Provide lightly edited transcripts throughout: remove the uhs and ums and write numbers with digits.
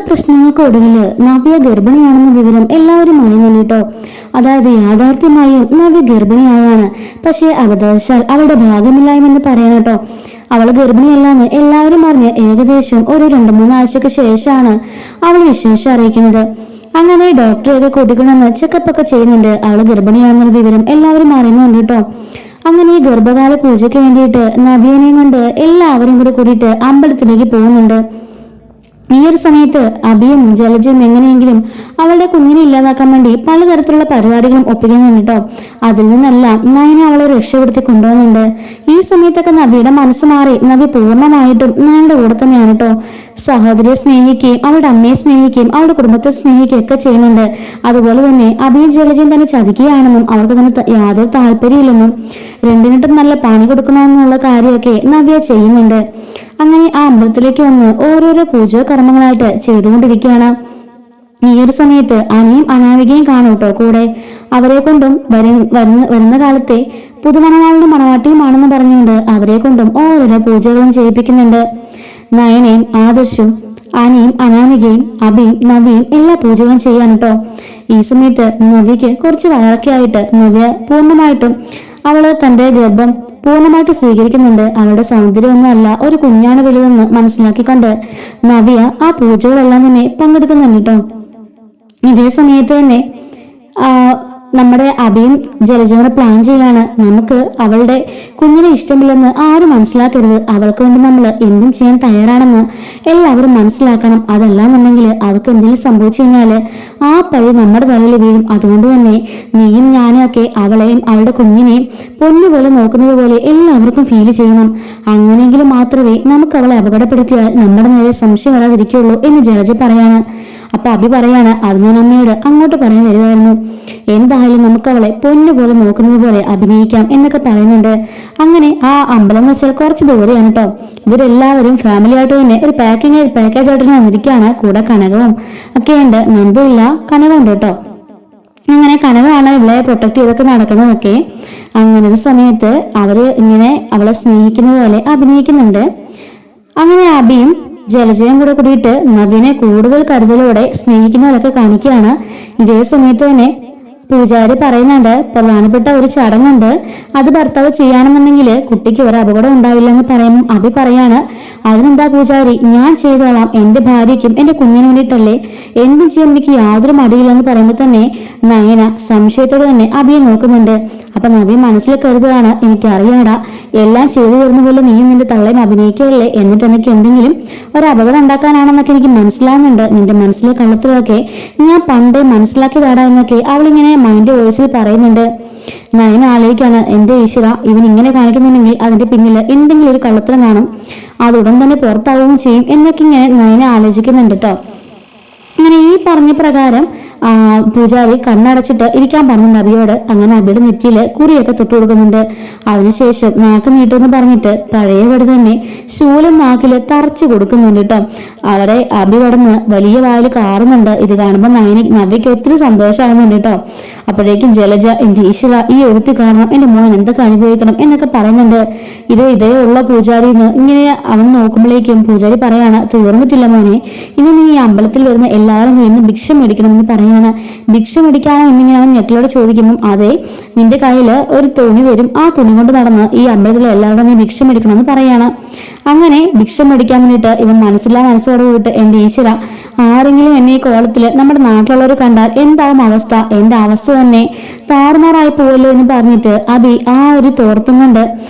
പ്രശ്നങ്ങൾക്കൊടുവില് നവ്യ ഗർഭിണിയാണെന്ന വിവരം എല്ലാവരും അറിയുന്നുണ്ട് കേട്ടോ. അതായത് യാഥാർത്ഥ്യമായും നവ്യ ഗർഭിണിയായാണ്. പക്ഷേ അബദ്ധവശാൽ അവളുടെ ഭാഗ്യമില്ലായ്മെന്ന് പറയാൻ കേട്ടോ. അവൾ ഗർഭിണിയല്ലാന്ന് എല്ലാവരും അറിഞ്ഞ് ഏകദേശം ഒരു 2-3 ആഴ്ചക്ക് ശേഷമാണ് അവൾ വിശേഷം അറിയിക്കുന്നത്. അങ്ങനെ ഡോക്ടറെയൊക്കെ കൂട്ടിക്കൊണ്ടെന്ന് ചെക്കപ്പൊക്കെ ചെയ്യുന്നുണ്ട്. അവൾ ഗർഭിണിയാണെന്നുള്ള വിവരം എല്ലാവരും അറിയുന്നുണ്ട് കേട്ടോ. അങ്ങനെ ഈ ഗർഭകാല പൂജയ്ക്ക് വേണ്ടിയിട്ട് നവ്യനെയും കൊണ്ട് എല്ലാവരും കൂടിയിട്ട് അമ്പലത്തിലേക്ക് പോകുന്നുണ്ട്. ഈ ഒരു സമയത്ത് അഭിയും ജലജയും എങ്ങനെയെങ്കിലും അവളുടെ കുഞ്ഞിനെ ഇല്ലാതാക്കാൻ വേണ്ടി പലതരത്തിലുള്ള പരിപാടികളും ഒപ്പിക്കുന്നുണ്ട് കേട്ടോ. അതിൽ നിന്നെല്ലാം നയന അവളെ രക്ഷപ്പെടുത്തി കൊണ്ടുപോകുന്നുണ്ട്. ഈ സമയത്തൊക്കെ നബിയുടെ മനസ്സ് മാറി നബി പൂർണ്ണമായിട്ടും നയനയുടെ കൂടെ തന്നെയാണ് കേട്ടോ. സഹോദരിയെ സ്നേഹിക്കുകയും അവളുടെ അമ്മയെ സ്നേഹിക്കുകയും അവളുടെ കുടുംബത്തെ സ്നേഹിക്കുകയും ഒക്കെ ചെയ്യുന്നുണ്ട്. അതുപോലെ തന്നെ അഭിയും ജലജയും തന്നെ ചതിക്കുകയാണെന്നും അവർക്ക് തന്നെ യാതൊരു താല്പര്യമില്ലെന്നും രണ്ടിനിട്ടും നല്ല പണി കൊടുക്കണമെന്നുള്ള കാര്യമൊക്കെ നവ്യ ചെയ്യുന്നുണ്ട്. അങ്ങനെ ആ അമ്പലത്തിലേക്ക് വന്ന് ഓരോരോ പൂജ കർമ്മങ്ങളായിട്ട് ചെയ്തുകൊണ്ടിരിക്കുകയാണ്. ഈ ഒരു സമയത്ത് അനിയും അനാമികയും കാണും കേട്ടോ കൂടെ. അവരെ കൊണ്ടും വരുന്ന കാലത്തെ പുതുമണവാളിന്റെ മണവാട്ടിയുമാണെന്ന് പറഞ്ഞുകൊണ്ട് അവരെ കൊണ്ടും ഓരോരോ പൂജകളും ചെയ്യിപ്പിക്കുന്നുണ്ട്. നയനയും ആദർശും അനിയും അനാമികയും അഭിയും നവ്യയും എല്ലാ പൂജകളും ചെയ്യാൻ കേട്ടോ. ഈ സമയത്ത് നവ്യക്ക് കുറച്ച് വയറൊക്കെ ആയിട്ട് നവ്യ പൂർണ്ണമായിട്ടും അവള് തന്റെ ഗർഭം പൂർണ്ണമായിട്ട് സ്വീകരിക്കുന്നുണ്ട്. അവളുടെ സൗന്ദര്യമൊന്നും അല്ല, ഒരു കുഞ്ഞാണ് വലുതെന്ന് മനസ്സിലാക്കിക്കൊണ്ട് നവ്യ ആ പൂജകളെല്ലാം തന്നെ പങ്കെടുക്കുന്നുണ്ട് കേട്ടോ. ഇതേ സമയത്ത് തന്നെ നമ്മുടെ അഭിയും ജലജയുടെ പ്ലാൻ ചെയ്യാണ്. നമുക്ക് അവളുടെ കുഞ്ഞിനെ ഇഷ്ടമില്ലെന്ന് ആരും മനസ്സിലാക്കരുത്. അവൾക്ക് വേണ്ടി നമ്മൾ എന്തും ചെയ്യാൻ തയ്യാറാണെന്ന് എല്ലാവരും മനസ്സിലാക്കണം. അതല്ലാന്നുണ്ടെങ്കിൽ അവൾക്ക് എന്തെങ്കിലും സംഭവിച്ചു കഴിഞ്ഞാല് ആ പഴി നമ്മുടെ തലയിൽ വീഴും. അതുകൊണ്ട് തന്നെ നീയും ഞാനും ഒക്കെ അവളെയും അവളുടെ കുഞ്ഞിനെയും പൊന്നുപോലെ നോക്കുന്നത് പോലെ എല്ലാവർക്കും ഫീൽ ചെയ്യണം. അങ്ങനെയെങ്കിലും മാത്രമേ നമുക്ക് അവളെ അപകടപ്പെടുത്തിയാൽ നമ്മുടെ നേരെ സംശയം വരാതിരിക്കുള്ളൂ എന്ന് ജലജ പറയാണ്. അപ്പൊ അഭി പറയാണ്, അത് ഞാൻ അമ്മയോട് അങ്ങോട്ട് പറയാൻ വരുമായിരുന്നു. എന്തായാലും നമുക്ക് അവളെ പൊന്നുപോലെ നോക്കുന്നത് പോലെ അഭിനയിക്കാം എന്നൊക്കെ പറയുന്നുണ്ട്. അങ്ങനെ ആ അമ്പലം എന്ന് വെച്ചാൽ കുറച്ച് ദൂരെയാണ് കേട്ടോ. ഇവരെല്ലാവരും ഫാമിലി ആയിട്ട് തന്നെ ഒരു പാക്കേജ് ആയിട്ട് വന്നിരിക്കുകയാണ്. കൂടെ കനകവും ഒക്കെ ഉണ്ട്. നന്ദുമില്ല, കനകമുണ്ട് കേട്ടോ. അങ്ങനെ കനകമാണ് ഇവളെ പ്രൊട്ടക്ട് ചെയ്തൊക്കെ നടക്കുന്നതൊക്കെ. അങ്ങനെ ഒരു സമയത്ത് അവര് ഇങ്ങനെ അവളെ സ്നേഹിക്കുന്ന പോലെ അഭിനയിക്കുന്നുണ്ട്. അങ്ങനെ അഭിയും ജലജയും കൂടിയിട്ട് നവ്യനെ കൂടുതൽ കരുതലോടെ സ്നേഹിക്കുന്നവരൊക്കെ കാണിക്കുകയാണ്. ഇതേ സമയത്ത് തന്നെ പൂജാരി പറയുന്നുണ്ട്, പ്രധാനപ്പെട്ട ഒരു ചടങ്ങുണ്ട്, അത് ഭർത്താവ് ചെയ്യാണെന്നുണ്ടെങ്കിൽ കുട്ടിക്ക് ഒരു അപകടം ഉണ്ടാവില്ല എന്ന് പറയുമ്പോൾ അഭി പറയാണ്, അതിനെന്താ പൂജാരി, ഞാൻ ചെയ്തോളാം, എന്റെ ഭാര്യയ്ക്കും എന്റെ കുഞ്ഞിന് വേണ്ടിയിട്ടല്ലേ, എന്തും ചെയ്യാൻ എനിക്ക് യാതൊരു മടിയില്ലെന്ന് പറയുമ്പോൾ തന്നെ നയന സംശയത്തോടെ തന്നെ അഭിയെ നോക്കുന്നുണ്ട്. അപ്പൊ നവ്യ മനസ്സിൽ കരുതുകയാണ്, എനിക്കറിയാടാ, എല്ലാം ചെയ്തു തരുന്ന പോലെ നീയും നിന്റെ തള്ളയും അഭിനയിക്കുകയല്ലേ, എന്നിട്ട് എനിക്ക് എന്തെങ്കിലും ഒരു അപകടം ഉണ്ടാക്കാനാണെന്നൊക്കെ എനിക്ക് മനസ്സിലാവുന്നുണ്ട്. നിന്റെ മനസ്സിലെ കള്ളത്തിലൊക്കെ ഞാൻ പണ്ടേ മനസ്സിലാക്കിയതാടാ എന്നൊക്കെ അവളിങ്ങനെ മൈൻഡ് വോയിസിൽ പറയുന്നുണ്ട്. നയന ആലോചിക്കാണ്, എന്റെ ഈശ്വര, ഇവൻ ഇങ്ങനെ കാണിക്കുന്നുണ്ടെങ്കിൽ അതിന്റെ പിന്നിൽ എന്തെങ്കിലും ഒരു കള്ളത്തരം കാണും, അതുടൻ തന്നെ പുറത്താവുകയും ചെയ്യും എന്നൊക്കെ ഇങ്ങനെ നയന ആലോചിക്കുന്നുണ്ട് കേട്ടോ. അങ്ങനെ ഈ പറഞ്ഞ പ്രകാരം പൂജാരി കണ്ണടച്ചിട്ട് ഇരിക്കാൻ പറഞ്ഞു നബിയോട്. അങ്ങനെ നബിയുടെ നെറ്റിയില് കുറിയൊക്കെ തൊട്ടു കൊടുക്കുന്നുണ്ട്. അതിനുശേഷം നാക്ക് നീട്ടെന്ന് പറഞ്ഞിട്ട് പഴയപടി തന്നെ ശൂലം നാക്കില് തറച്ചു കൊടുക്കുന്നുണ്ട് കേട്ടോ. അവിടെ അബി കടന്ന് വലിയ വായിൽ കാറുന്നുണ്ട്. ഇത് കാണുമ്പോൾ നവ്യക്ക് ഒത്തിരി സന്തോഷമാകുന്നുണ്ട് കേട്ടോ. അപ്പോഴേക്കും ജലജ, എന്റെ ഈശ്വര, ഈ ഒരുത്തി കാരണം എന്റെ മോൻ എന്തൊക്കെ അനുഭവിക്കണം എന്നൊക്കെ പറയുന്നുണ്ട്. ഇതേ ഉള്ള പൂജാരിന്ന് ഇങ്ങനെ അവൻ നോക്കുമ്പോഴേക്കും പൂജാരി പറയാണ്, തീർന്നിട്ടില്ല മോനെ, ഇനി നീ ഈ അമ്പലത്തിൽ വരുന്ന എല്ലാവരും ഇന്ന് ഭിക്ഷ മേടിക്കണം എന്ന് പറയാണ്. ഭിക്ഷ മേടിക്കാനോ എന്നിങ്ങനെ അവൻ ഞെട്ടിലോട് ചോദിക്കുമ്പോൾ, അതെ, നിന്റെ കയ്യിൽ ഒരു തുണി തരും, ആ തുണി കൊണ്ട് നടന്ന് ഈ അമ്പലത്തിലെ എല്ലാവരും നീ ഭിക്ഷ മേടിക്കണം എന്ന് പറയാണ്. അങ്ങനെ ഭിക്ഷ മേടിക്കാൻ വേണ്ടിയിട്ട് ഇവൻ മനസ്സോടെ പോയിട്ട്, എന്റെ ഈശ്വര, ആരെങ്കിലും എന്നെ ഈ കോലത്തില് നമ്മുടെ നാട്ടിലുള്ളവർ കണ്ടാൽ എന്താവും അവസ്ഥ, എന്റെ അവസ്ഥ തന്നെ താറുമാറായി പോവല്ലോ എന്ന് പറഞ്ഞിട്ട് അബി ആ ഒരു തോർത്തും കൊണ്ട്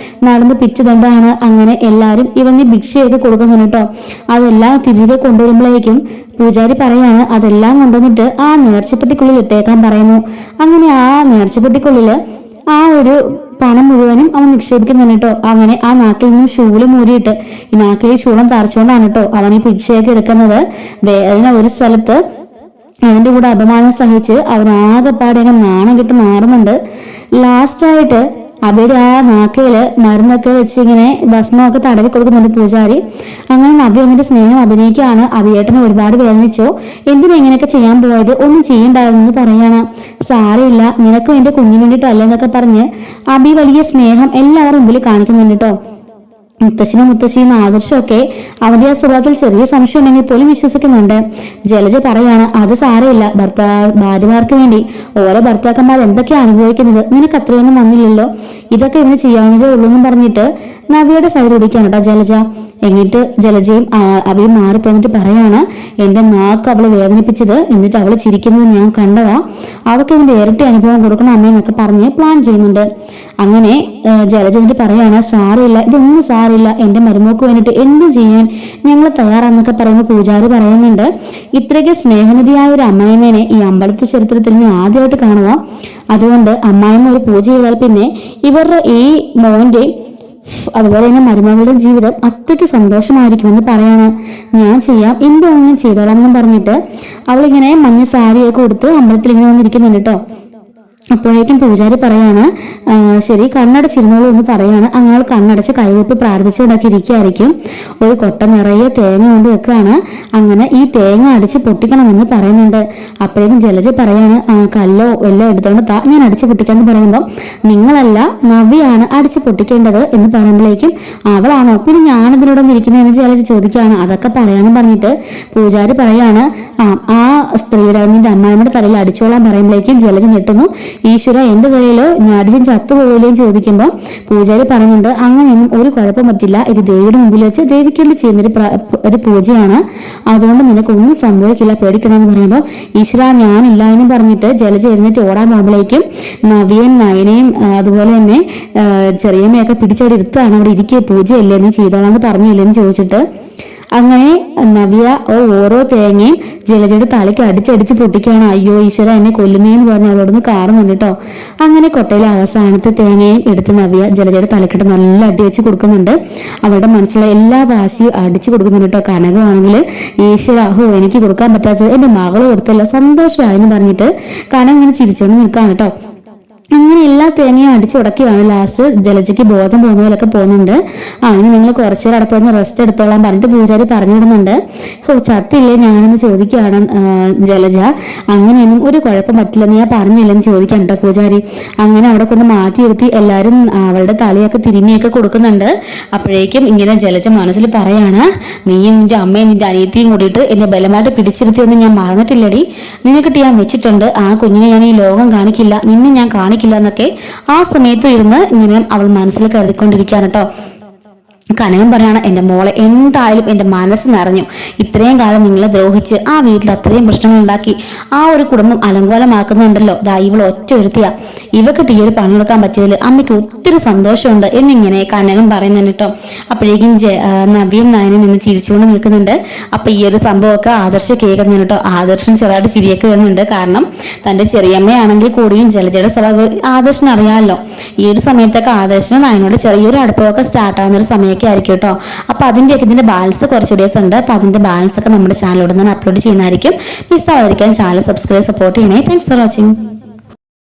നടന്ന് പിച്ചതുകൊണ്ടാണ്. അങ്ങനെ എല്ലാരും ഇവന് ഭിക്ഷ ചെയ്ത് കൊടുക്കുന്നുണ്ട് കേട്ടോ. അതെല്ലാം തിരികെ കൊണ്ടുവരുമ്പോഴേക്കും പൂജാരി പറയാണ്, അതെല്ലാം കൊണ്ടുവന്നിട്ട് ആ നേർച്ചപ്പെട്ടിക്കുള്ളിൽ ഇട്ടേക്കാൻ പറയുന്നു. അങ്ങനെ ആ നേർച്ചപ്പെട്ടിക്കുള്ളില് ആ ഒരു പണം മുഴുവനും അവൻ നിക്ഷേപിക്കുന്നുണ്ട് കേട്ടോ. അങ്ങനെ ആ നാക്കിൽ നിന്നും ശൂലം മൂരിയിട്ട് ഈ നാക്കിൽ ശൂലം തറച്ചുകൊണ്ടാണ് കേട്ടോ അവൻ ഈ ഭിക്ഷയൊക്കെ എടുക്കുന്നത്. വേദന ഒരു സ്ഥലത്ത് അവന്റെ കൂടെ അപമാനം സഹിച്ച് അവനാകെപ്പാടെ നാണം കിട്ടി മാറുന്നുണ്ട്. ലാസ്റ്റായിട്ട് അബിയുടെ ആ നാക്കയില് മരുന്നൊക്കെ വെച്ച് ഇങ്ങനെ ഭസ്മമൊക്കെ തടവി കൊടുക്കുന്നുണ്ട് പൂജാരി. അങ്ങനെ നബി എന്നിട്ട് സ്നേഹം അഭിനയിക്കുകയാണ്. അബിയേട്ടനെ ഒരുപാട് വേദനിച്ചോ, എന്തിനാ ഇങ്ങനെയൊക്കെ ചെയ്യാൻ പോയത്, ഒന്നും ചെയ്യണ്ടായിരുന്നു പറയാണ്. സാരമില്ല, നിനക്കും എന്റെ കുഞ്ഞിന് വേണ്ടിയിട്ടല്ല എന്നൊക്കെ പറഞ്ഞ് അബി വലിയ സ്നേഹം എല്ലാവരും മുമ്പിൽ കാണിക്കുന്നുണ്ട് കേട്ടോ. മുത്തശ്ശനും മുത്തശ്ശിയും ആദർശമൊക്കെ അവന്റെ ആ സ്വഭാവത്തിൽ ചെറിയ സംശയം ഉണ്ടെങ്കിൽ പോലും വിശ്വസിക്കുന്നുണ്ട്. ജലജ പറയാണ്, അത് സാരമില്ല, ഭാര്യമാർക്ക് വേണ്ടി ഓരോ ഭർത്താക്കന്മാർ എന്തൊക്കെയാ അനുഭവിക്കുന്നത്, നിനക്ക് അത്രയൊന്നും വന്നില്ലല്ലോ, ഇതൊക്കെ ഇവന് ചെയ്യാവുന്നതേ ഉള്ളൂ എന്നും പറഞ്ഞിട്ട് നവിയുടെ സൈഡ് ഓടിക്കാണ് കേട്ടോ ജലജ. എന്നിട്ട് ജലജയും അവയും മാറിപ്പോന്നിട്ട് പറയാണ്, എന്റെ നാക്ക് അവള് വേദനിപ്പിച്ചത്, എന്നിട്ട് അവള് ചിരിക്കുന്നത് ഞാൻ കണ്ടതാ, അവൾക്ക് ഇതിന്റെ ഇരട്ടി അനുഭവം കൊടുക്കണം അമ്മയെന്നൊക്കെ പറഞ്ഞ് പ്ലാൻ ചെയ്യുന്നുണ്ട്. അങ്ങനെ ജലജ എന്നിട്ട് പറയാണ്, സാരമില്ല, ഇതൊന്നും സാരമില്ല, എന്റെ മരുമോക്ക് വേണ്ടിട്ട് എന്തും ചെയ്യാൻ ഞങ്ങൾ തയ്യാറാന്നൊക്കെ പറയുമ്പോൾ പൂജാരി പറയുന്നുണ്ട്, ഇത്രയ്ക്ക് സ്നേഹനിധിയായ ഒരു അമ്മായിമ്മേനെ ഈ അമ്പലത്തെ ചരിത്രത്തിൽ ഞാൻ ആദ്യമായിട്ട് കാണുക. അതുകൊണ്ട് അമ്മായിമ്മ ഒരു പൂജ ചെയ്താൽ പിന്നെ ഇവരുടെ ഈ മോന്റെ അതുപോലെ തന്നെ മരുമകളുടെ ജീവിതം അത്രയ്ക്ക് സന്തോഷമായിരിക്കുമെന്ന് പറയാണ്. ഞാൻ ചെയ്യാം, എന്തുകൊണ്ടും ചെയ്തോളാം എന്നും പറഞ്ഞിട്ട് അവളിങ്ങനെ മഞ്ഞ സാരിയൊക്കെ കൊടുത്ത് അമ്പലത്തിൽ ഇങ്ങനെ വന്നിരിക്കുന്നുണ്ട് കേട്ടോ. അപ്പോഴേക്കും പൂജാരി പറയാണ്, ശരി കണ്ണടച്ചിരുന്നോളൂ എന്ന് പറയാണ്. അങ്ങനെ കണ്ണടച്ച് കൈവെപ്പ് പ്രാർത്ഥിച്ചുകൊണ്ടൊക്കെ ഇരിക്കുകയായിരിക്കും. ഒരു കൊട്ട നിറയെ തേങ്ങ കൊണ്ട് വെക്കുകയാണ്. അങ്ങനെ ഈ തേങ്ങ അടിച്ച് പൊട്ടിക്കണമെന്ന് പറയുന്നുണ്ട്. അപ്പോഴേക്കും ജലജ പറയാണ്, കല്ലോ എല്ലാം എടുത്തോണ്ട് താ, ഞാൻ അടിച്ച് പൊട്ടിക്കാന്ന് പറയുമ്പോൾ, നിങ്ങളല്ല നവിയാണ് അടിച്ച് പൊട്ടിക്കേണ്ടത് എന്ന് പറയുമ്പോഴേക്കും, അവളാണോ പിന്നെ ഞാനിതിനോട് ഇരിക്കുന്നതെന്ന് ജലജ ചോദിക്കുകയാണ്. അതൊക്കെ പറയാന്ന് പറഞ്ഞിട്ട് പൂജാരി പറയാണ്, ആ സ്ത്രീയുടെ നിന്റെ അമ്മായിയുടെ തലയിൽ അടിച്ചോളാൻ പറയുമ്പോഴേക്കും ജലജ ഞെട്ടുന്നു. ഈശ്വര, എന്റെ തലയിലോ ഞാടിച്ചും ചത്തുപോകുകയും ചോദിക്കുമ്പോൾ പൂജാരി പറയുന്നുണ്ട്, അങ്ങനെയൊന്നും ഒരു കുഴപ്പം പറ്റില്ല, ഇത് ദേവിയുടെ മുമ്പിൽ വെച്ച് ദേവിക്ക് വേണ്ടി ചെയ്യുന്നൊരു ഒരു പൂജയാണ്, അതുകൊണ്ട് നിനക്കൊന്നും സംഭവിക്കില്ല, പേടിക്കണമെന്ന് പറയുമ്പോൾ, ഈശ്വര ഞാനില്ല എന്നും പറഞ്ഞിട്ട് ജലജ എഴുന്നേറ്റ് ഓടാൻ പോകുമ്പോഴേക്കും നവിയും നയനയും അതുപോലെ തന്നെ ചെറിയമ്മയൊക്കെ പിടിച്ചവിടെ ഇരുത്താണ്. അവിടെ ഇരിക്കുക, പൂജയല്ലേ നീ ചെയ്തോളാന്ന് പറഞ്ഞില്ലെന്ന് ചോദിച്ചിട്ട് അങ്ങനെ നവ്യ ഓരോ തേങ്ങയും ജലജയുടെ തലയ്ക്ക് അടിച്ചടിച്ച് പൊട്ടിക്കുകയാണ്. അയ്യോ ഈശ്വര, എന്നെ കൊല്ലുന്നേന്ന് പറഞ്ഞ് അവളോടൊന്ന് കാറുന്നുണ്ട് കേട്ടോ. അങ്ങനെ കൊട്ടയിലെ അവസാനത്തെ തേങ്ങയും എടുത്ത് നവ്യ ജലജയുടെ തലക്കിട്ട് നല്ല അടി വെച്ച് കൊടുക്കുന്നുണ്ട്. അവളുടെ മനസ്സിലുള്ള എല്ലാ വാശിയും അടിച്ചു കൊടുക്കുന്നുണ്ട് കേട്ടോ. കനകമാണെങ്കിൽ ഈശ്വര, എനിക്ക് കൊടുക്കാൻ പറ്റാത്തത് എന്റെ മകള് കൊടുത്തല്ല, സന്തോഷമായെന്ന് പറഞ്ഞിട്ട് കനക ഇങ്ങനെ ചിരിച്ചോണ്ട് നിൽക്കാണ് കേട്ടോ. അങ്ങനെ എല്ലാ തേങ്ങയും അടിച്ചുടക്കിയാണ് ലാസ്റ്റ് ജലജയ്ക്ക് ബോധം പോകുന്നതിലൊക്കെ പോകുന്നുണ്ട്. ഇനി നിങ്ങൾ കുറച്ചേരം അടപ്പൊന്ന് റെസ്റ്റ് എടുത്തോളാൻ പറഞ്ഞിട്ട് പൂജാരി പറഞ്ഞു വിടുന്നുണ്ട്. ചത്തില്ലേ ഞാനെന്ന് ചോദിക്കുകയാണ് ജലജ. അങ്ങനെയൊന്നും ഒരു കുഴപ്പം പറ്റില്ലെന്ന് ഞാൻ പറഞ്ഞില്ലെന്ന് ചോദിക്കാൻ കേട്ടോ പൂജാരി. അങ്ങനെ അവിടെ കൊണ്ട് മാറ്റിയിരുത്തി എല്ലാവരും അവളുടെ തലയൊക്കെ തിരുമ്മിയൊക്കെ കൊടുക്കുന്നുണ്ട്. അപ്പോഴേക്കും ഇങ്ങനെ ജലജ മനസ്സിൽ പറയാണ്, നീയും നിന്റെ അമ്മയും നിന്റെ അനിയത്തിയും കൂടിയിട്ട് എന്നെ ബലമായിട്ട് പിടിച്ചിരുത്തിയെന്ന് ഞാൻ മറന്നിട്ടില്ലടി, നിനക്കിട്ട് ഞാൻ വെച്ചിട്ടുണ്ട്, ആ കുഞ്ഞിനെ ഞാൻ ഈ ലോകം കാണിക്കില്ല, നിന്നെ ഞാൻ കാണിക്കില്ല എന്നൊക്കെ ആ സമയത്ത് ഇരുന്ന് ഇങ്ങനെ അവൾ മനസ്സിൽ കരുതിക്കൊണ്ടിരിക്കുകയാണ് കേട്ടോ. കനകം പറയാണ്, എന്റെ മോളെ എന്തായാലും എന്റെ മനസ്സ് നിറഞ്ഞു, ഇത്രയും കാലം നിങ്ങളെ ദ്രോഹിച്ച് ആ വീട്ടിൽ അത്രയും പ്രശ്നങ്ങൾ ഉണ്ടാക്കി ആ ഒരു കുടുംബം അലങ്കോലമാക്കുന്നുണ്ടല്ലോ, ദാ ഇവൾ ഒറ്റ ഒരുത്തിയാ, ഇവക്കിട്ട് ഈ ഒരു പണിയെടുക്കാൻ പറ്റിയതിൽ അമ്മയ്ക്ക് ഒത്തിരി സന്തോഷമുണ്ട് എന്നിങ്ങനെ കനകം പറയുന്നുണ്ട് കേട്ടോ. അപ്പോഴേക്കും നവ്യം നയനും നിന്ന് ചിരിച്ചുകൊണ്ട് നിൽക്കുന്നുണ്ട്. അപ്പൊ ഈ ഒരു സംഭവമൊക്കെ ആദർശ കേൾക്കുന്നുണ്ട് കേട്ടോ. ആദർശം ചെറുതായിട്ട് ചിരിയൊക്കെ വരുന്നുണ്ട്. കാരണം തന്റെ ചെറിയമ്മയാണെങ്കിൽ കൂടിയും ജലജയുടെ സ്വഭാവം ആദർശന് അറിയാമല്ലോ. ഈ ഒരു സമയത്തൊക്കെ ആദർശന് നയനോട് ചെറിയൊരു അടുപ്പമൊക്കെ സ്റ്റാർട്ട് ആവുന്ന ഒരു സമയം ആയിരിക്കും കേട്ടോ. അപ്പൊ ഇതിന്റെ ബാലൻസ് കുറച്ച് വീഡിയോസ് ഉണ്ട്. അപ്പൊ അതിന്റെ ബാലൻസ് ഒക്കെ നമ്മുടെ ചാനലിലൂടെ തന്നെ അപ്ലോഡ് ചെയ്യുന്നതായിരിക്കും. മിസ് ആവാതിരിക്കാൻ ചാനൽ സബ്സ്ക്രൈബ് സപ്പോർട്ട് ചെയ്യണേ. Thanks for watching.